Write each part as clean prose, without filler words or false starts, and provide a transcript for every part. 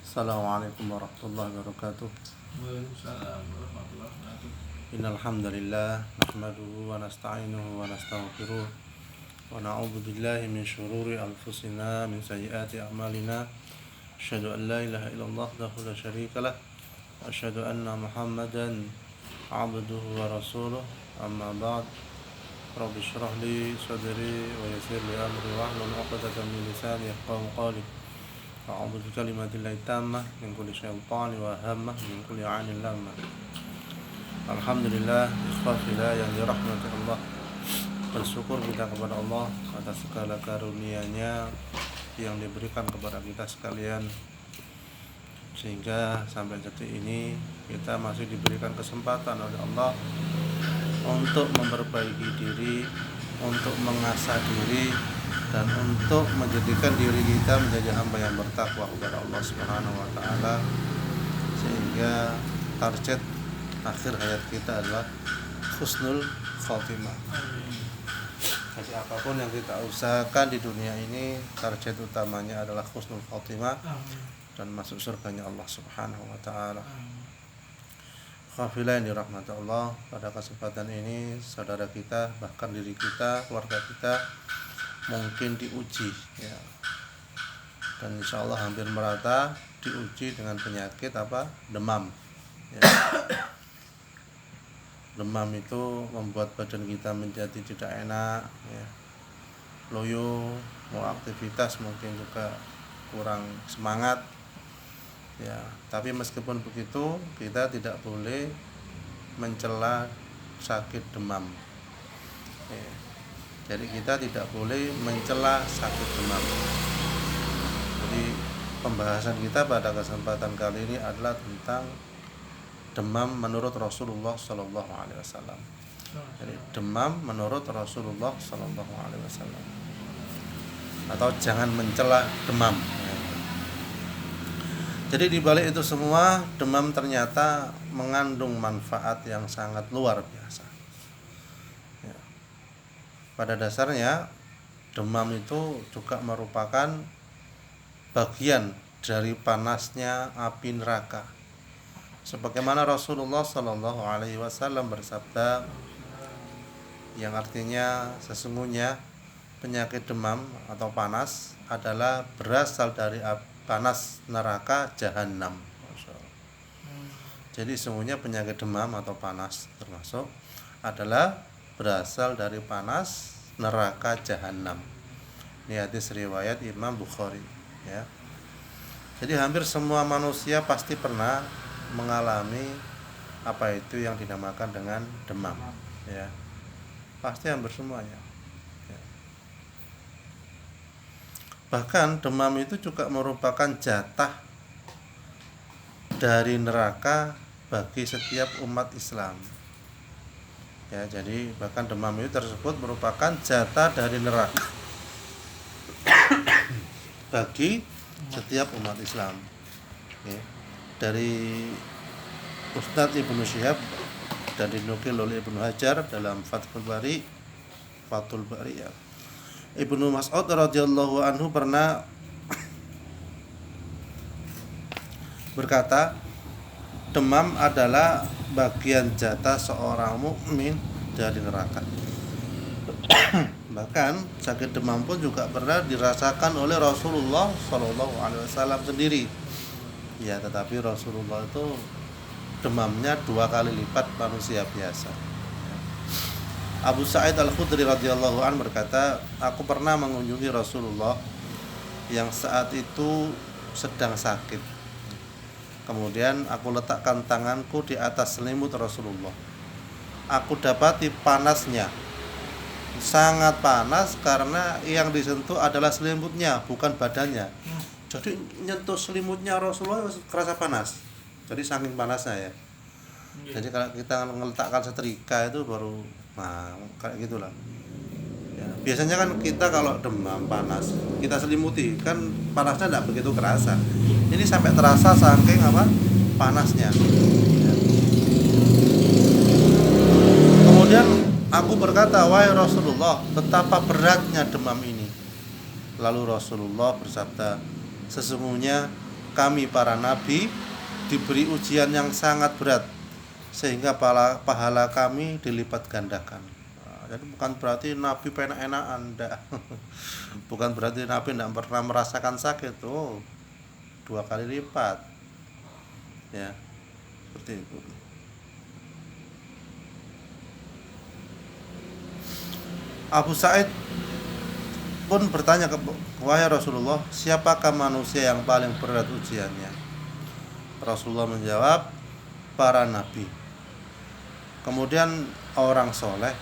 Assalamualaikum warahmatullahi wabarakatuh. Waalaikumsalam warahmatullahi wabarakatuh. Innal hamdalillah nahmaduhu wa nasta'inuhu wa nastaghfiruh wa na'udzu billahi min shururi anfusina min sayyiati a'malina. Asyhadu an la ilaha illallah wahdahu la syarika lah wa asyhadu anna Muhammadan 'abduhu wa rasuluh. Amma ba'd. Rabbi shrah li sadri wa yassir li amri wahlul 'uqdatam min lisani yafqahu qawli. A'udzu bikalimatillahi tammah min kulli syaithanin wa hammah min kulli 'ainin lammah. Alhamdulillah, ikhwafillah yang dirahmati Allah. Bersyukur kita kepada Allah atas segala karunia-Nya yang diberikan kepada kita sekalian, sehingga sampai detik ini kita masih diberikan kesempatan oleh Allah untuk memperbaiki diri, untuk mengasah diri, dan untuk menjadikan diri kita menjadi hamba yang bertakwa kepada Allah Subhanahu wa taala, sehingga target akhir hayat kita adalah husnul khotimah. Jadi apapun yang kita usahakan di dunia ini, target utamanya adalah husnul khotimah dan masuk surganya Allah Subhanahu wa taala. Khafilah yang dirahmati Allah, pada kesempatan ini saudara kita, bahkan diri kita, keluarga kita mungkin diuji ya. Dan insya Allah hampir merata diuji dengan penyakit demam ya. Demam itu membuat badan kita menjadi tidak enak ya. Loyo, mau aktivitas mungkin juga kurang semangat ya. Tapi meskipun begitu, kita tidak boleh mencela sakit demam ya. Jadi kita tidak boleh mencela sakit demam. Jadi pembahasan kita pada kesempatan kali ini adalah tentang demam menurut Rasulullah Sallallahu Alaihi Wasallam. Jadi demam menurut Rasulullah Sallallahu Alaihi Wasallam, atau jangan mencela demam. Jadi di balik itu semua, demam ternyata mengandung manfaat yang sangat luar biasa. Pada dasarnya demam itu juga merupakan bagian dari panasnya api neraka. Sebagaimana Rasulullah Shallallahu Alaihi Wasallam bersabda, yang artinya sesungguhnya penyakit demam atau panas adalah berasal dari panas neraka jahanam. Jadi sesungguhnya penyakit demam atau panas termasuk adalah berasal dari panas neraka jahanam. Ini hadis riwayat Imam Bukhari ya. Jadi hampir semua manusia pasti pernah mengalami apa itu yang dinamakan dengan demam ya. Pasti hampir semuanya ya. Bahkan demam itu juga merupakan jatah dari neraka bagi setiap umat Islam. Ya, jadi bahkan demam itu tersebut merupakan jatah dari neraka bagi setiap umat Islam. Ya. Dari Ustadz Ibnu Syihab dan dinukil oleh Ibnu Hajar dalam Fathul Bari ya. Ibnu Mas'ud radhiyallahu anhu pernah berkata, demam adalah bagian jatah seorang mukmin dari neraka. Bahkan sakit demam pun juga pernah dirasakan oleh Rasulullah Shallallahu Alaihi Wasallam sendiri. Ya, tetapi Rasulullah itu demamnya 2 kali lipat manusia biasa. Abu Sa'id Al-Khudri radhiyallahu anhu berkata, aku pernah mengunjungi Rasulullah yang saat itu sedang sakit. Kemudian aku letakkan tanganku di atas selimut Rasulullah. Aku dapati panasnya, sangat panas karena yang disentuh adalah selimutnya, bukan badannya. Jadi nyentuh selimutnya Rasulullah kerasa panas. Jadi saking panasnya ya. Jadi kalau kita meletakkan setrika itu baru, kayak gitulah. Ya, biasanya kan kita kalau demam panas, kita selimuti, kan panasnya tidak begitu kerasa. Ini sampai terasa saking panasnya. Ya. Kemudian aku berkata, wahai Rasulullah, betapa beratnya demam ini. Lalu Rasulullah bersabda, sesungguhnya kami para nabi diberi ujian yang sangat berat sehingga pahala kami dilipat gandakan. Jadi bukan berarti nabi enak-enakan, enggak. Bukan berarti nabi tidak pernah merasakan sakit. 2 kali lipat. Ya. Seperti itu. Abu Sa'id pun bertanya wahai Rasulullah, siapakah manusia yang paling berat ujiannya? Rasulullah menjawab, para nabi. Kemudian orang soleh.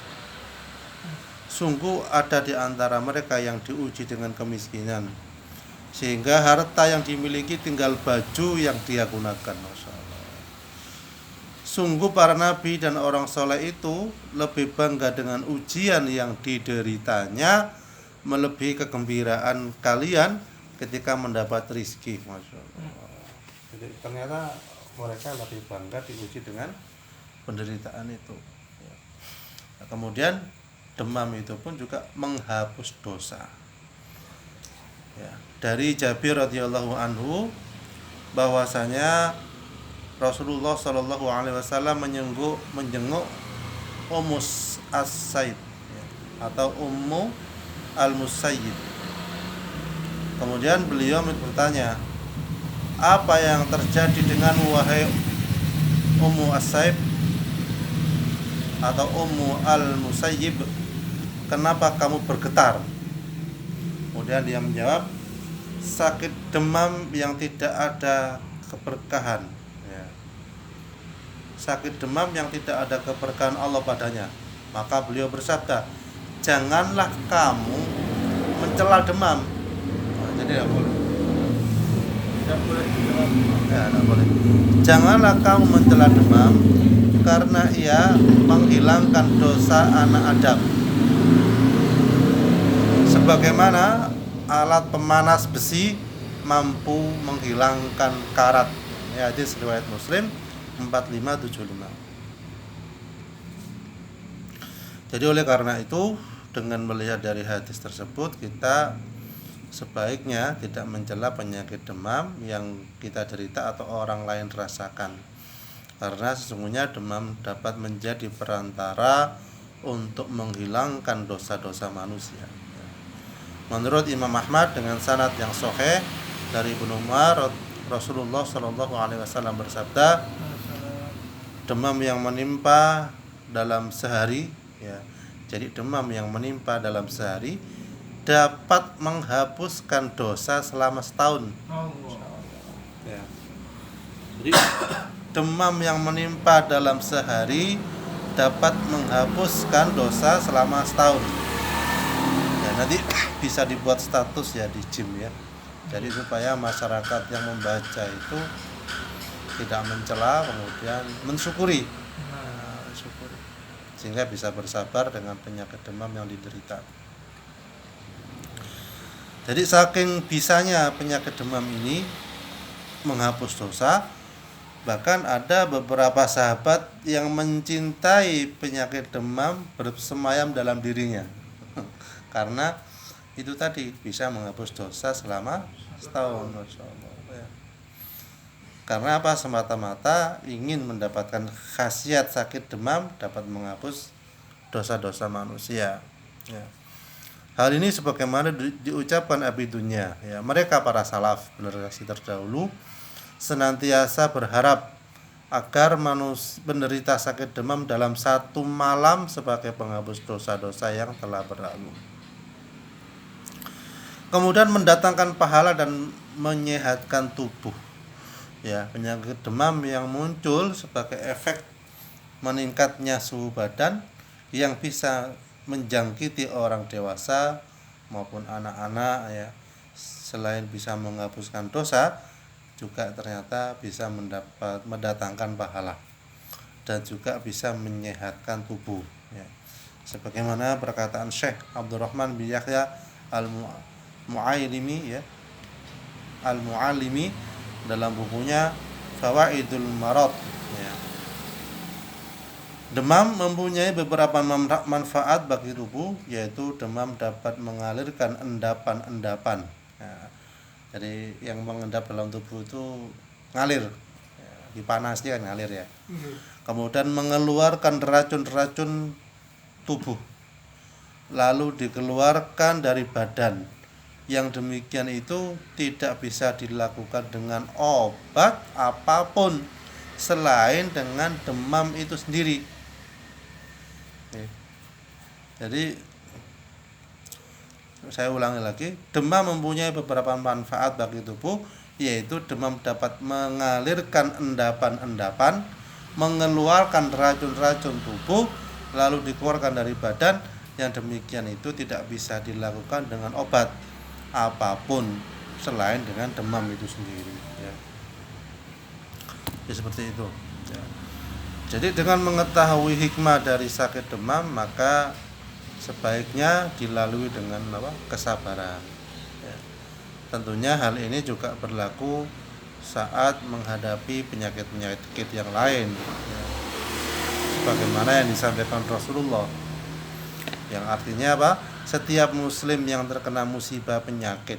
Sungguh ada di antara mereka yang diuji dengan kemiskinan, sehingga harta yang dimiliki tinggal baju yang dia gunakan. Masya Allah. Sungguh para nabi dan orang soleh itu lebih bangga dengan ujian yang dideritanya, melebihi kegembiraan kalian ketika mendapat rizki. Masya Allah. Jadi ternyata mereka lebih bangga diuji dengan penderitaan itu. Nah, kemudian demam itu pun juga menghapus dosa. Ya, dari Jabir radhiyallahu anhu bahwasanya Rasulullah Shallallahu alaihi wasallam menjenguk Ummu As-Said, ya, atau Ummu Al-Musayyib. Kemudian beliau bertanya, apa yang terjadi dengan wahai Ummu As-Said atau Ummu Al-Musayyib? Kenapa kamu bergetar? Kemudian dia menjawab, sakit demam yang tidak ada keberkahan. Ya. Sakit demam yang tidak ada keberkahan Allah padanya. Maka beliau bersabda, janganlah kamu mencela demam. Nah, jadi tidak boleh. Tidak boleh dijawab. Ya, tidak boleh. Janganlah kamu mencela demam, karena ia menghilangkan dosa anak Adam. Sebagaimana alat pemanas besi mampu menghilangkan karat. Ya, hadis riwayat Muslim 4575. Jadi oleh karena itu, dengan melihat dari hadis tersebut, kita sebaiknya tidak mencela penyakit demam yang kita derita atau orang lain rasakan. Karena sesungguhnya demam dapat menjadi perantara untuk menghilangkan dosa-dosa manusia. Menurut Imam Ahmad dengan sanad yang sahih dari Ibnu Umar, Rasulullah Shallallahu alaihi wasallam bersabda, demam yang menimpa dalam sehari, ya. Jadi demam yang menimpa dalam sehari dapat menghapuskan dosa selama setahun. Ya. Jadi demam yang menimpa dalam sehari dapat menghapuskan dosa selama setahun. Ya, nanti bisa dibuat status ya di gym ya. Jadi supaya masyarakat yang membaca itu tidak mencela, kemudian mensyukuri. Syukuri. Sehingga bisa bersabar dengan penyakit demam yang diderita. Jadi saking bisanya penyakit demam ini menghapus dosa, bahkan ada beberapa sahabat yang mencintai penyakit demam bersemayam dalam dirinya. Karena itu tadi bisa menghapus dosa selama setahun. Ya. Karena apa? Semata-mata ingin mendapatkan khasiat sakit demam dapat menghapus dosa-dosa manusia. Ya. Hal ini sebagaimana diucapkan Abi Dunya, ya, mereka para salaf generasi terdahulu senantiasa berharap agar manusia penderita sakit demam dalam satu malam sebagai penghapus dosa-dosa yang telah berlalu. Kemudian mendatangkan pahala dan menyehatkan tubuh. Ya, penyakit demam yang muncul sebagai efek meningkatnya suhu badan yang bisa menjangkiti orang dewasa maupun anak-anak, ya. Selain bisa menghapuskan dosa, juga ternyata bisa mendatangkan pahala dan juga bisa menyehatkan tubuh, ya. Sebagaimana perkataan Syekh Abdurrahman bin Yahya Al-Mu'allimi, ya, Al-Mu'allimi dalam bukunya Fawaidul Marad, ya. Demam mempunyai beberapa manfaat bagi tubuh, yaitu demam dapat mengalirkan endapan-endapan. Ya. Jadi yang mengendap dalam tubuh itu ngalir, ya, dipanasi kan ngalir ya. Kemudian mengeluarkan racun-racun tubuh, lalu dikeluarkan dari badan. Yang demikian itu tidak bisa dilakukan dengan obat apapun selain dengan demam itu sendiri. Oke. Jadi saya ulangi lagi, demam mempunyai beberapa manfaat bagi tubuh, yaitu demam dapat mengalirkan endapan-endapan, mengeluarkan racun-racun tubuh, lalu dikeluarkan dari badan. Yang demikian itu tidak bisa dilakukan dengan obat apapun selain dengan demam itu sendiri, ya. Ya seperti itu, ya. Jadi dengan mengetahui hikmah dari sakit demam, maka sebaiknya dilalui dengan kesabaran, ya. Tentunya hal ini juga berlaku saat menghadapi penyakit-penyakit yang lain, ya. Sebagaimana yang disampaikan Rasulullah, yang artinya apa? Setiap muslim yang terkena musibah penyakit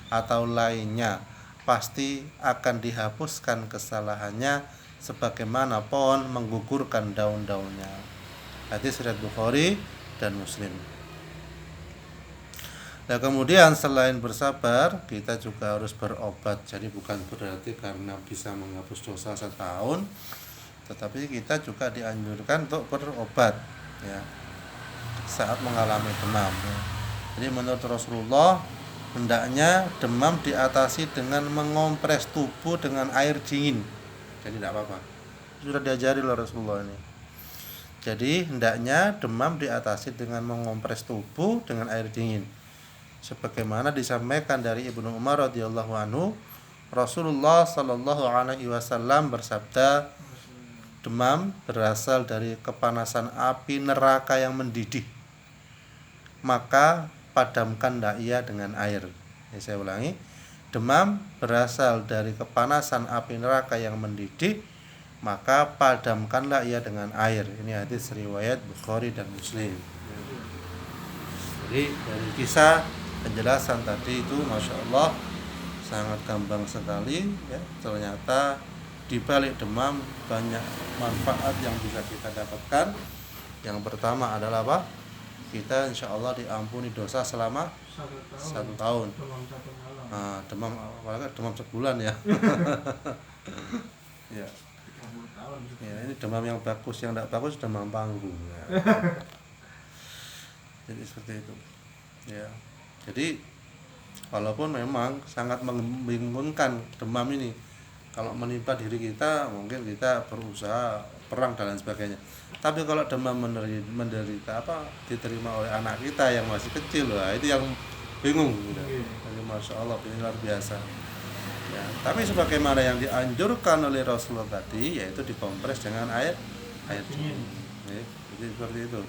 atau lainnya pasti akan dihapuskan kesalahannya sebagaimana pohon menggugurkan daun-daunnya. Hadis riwayat Bukhari dan Muslim. Nah, kemudian selain bersabar, kita juga harus berobat. Jadi bukan berarti karena bisa menghapus dosa setahun, tetapi kita juga dianjurkan untuk berobat, ya, saat mengalami demam, ya. Jadi menurut Rasulullah, hendaknya demam diatasi dengan mengompres tubuh dengan air dingin. Jadi tidak apa-apa, sudah diajari oleh Rasulullah ini. Jadi hendaknya demam diatasi dengan mengompres tubuh dengan air dingin. Sebagaimana disampaikan dari Ibnu Umar radhiyallahu anhu, Rasulullah shallallahu alaihi wasallam bersabda, demam berasal dari kepanasan api neraka yang mendidih, maka padamkanlah ia dengan air. Saya ulangi, demam berasal dari kepanasan api neraka yang mendidih, maka padamkanlah ia dengan air. Ini hadis riwayat Bukhari dan Muslim. Jadi dari kisah penjelasan tadi itu, masya Allah, sangat gampang sekali, ya. Ternyata di balik demam banyak manfaat yang bisa kita dapatkan. Yang pertama adalah apa? Kita insya Allah diampuni dosa selama 1 tahun. Nah, demam apalagi demam sebulan ya. Ya. Ya, ini demam yang bagus, yang tidak bagus demam panggung. Ya. Jadi seperti itu. Ya. Jadi walaupun memang sangat membingungkan demam ini, kalau menimpa diri kita mungkin kita berusaha perang dan lain sebagainya. Tapi kalau demam menderita diterima oleh anak kita yang masih kecil, lah itu yang bingung gitu. Jadi masya Allah, ini luar biasa. Ya, tapi sebagaimana yang dianjurkan oleh Rasulullah tadi, yaitu dikompres dengan air dingin. Ya, jadi seperti itu.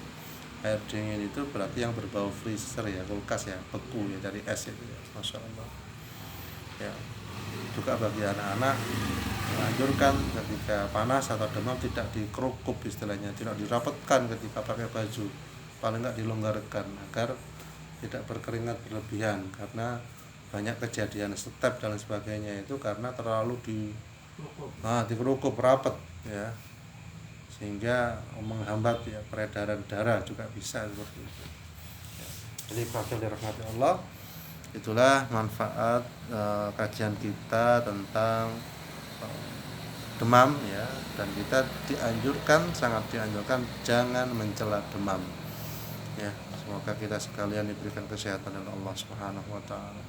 Air dingin itu berarti yang berbau freezer ya, kulkas ya, beku ya, dari es itu ya, masya Allah. Ya. Juga bagi anak-anak dianjurkan ketika panas atau demam tidak dikerukup, istilahnya tidak dirapatkan ketika pakai baju, paling enggak dilonggarkan agar tidak berkeringat berlebihan, karena banyak kejadian step dan sebagainya itu karena terlalu dikerukup rapat, ya, sehingga menghambat ya peredaran darah juga bisa seperti itu. Ya. Jadi fakir dirahmati Allah. Itulah manfaat kajian kita tentang demam, ya, dan kita sangat dianjurkan jangan mencela demam, ya. Semoga kita sekalian diberikan kesehatan oleh Allah Subhanahu wa taala.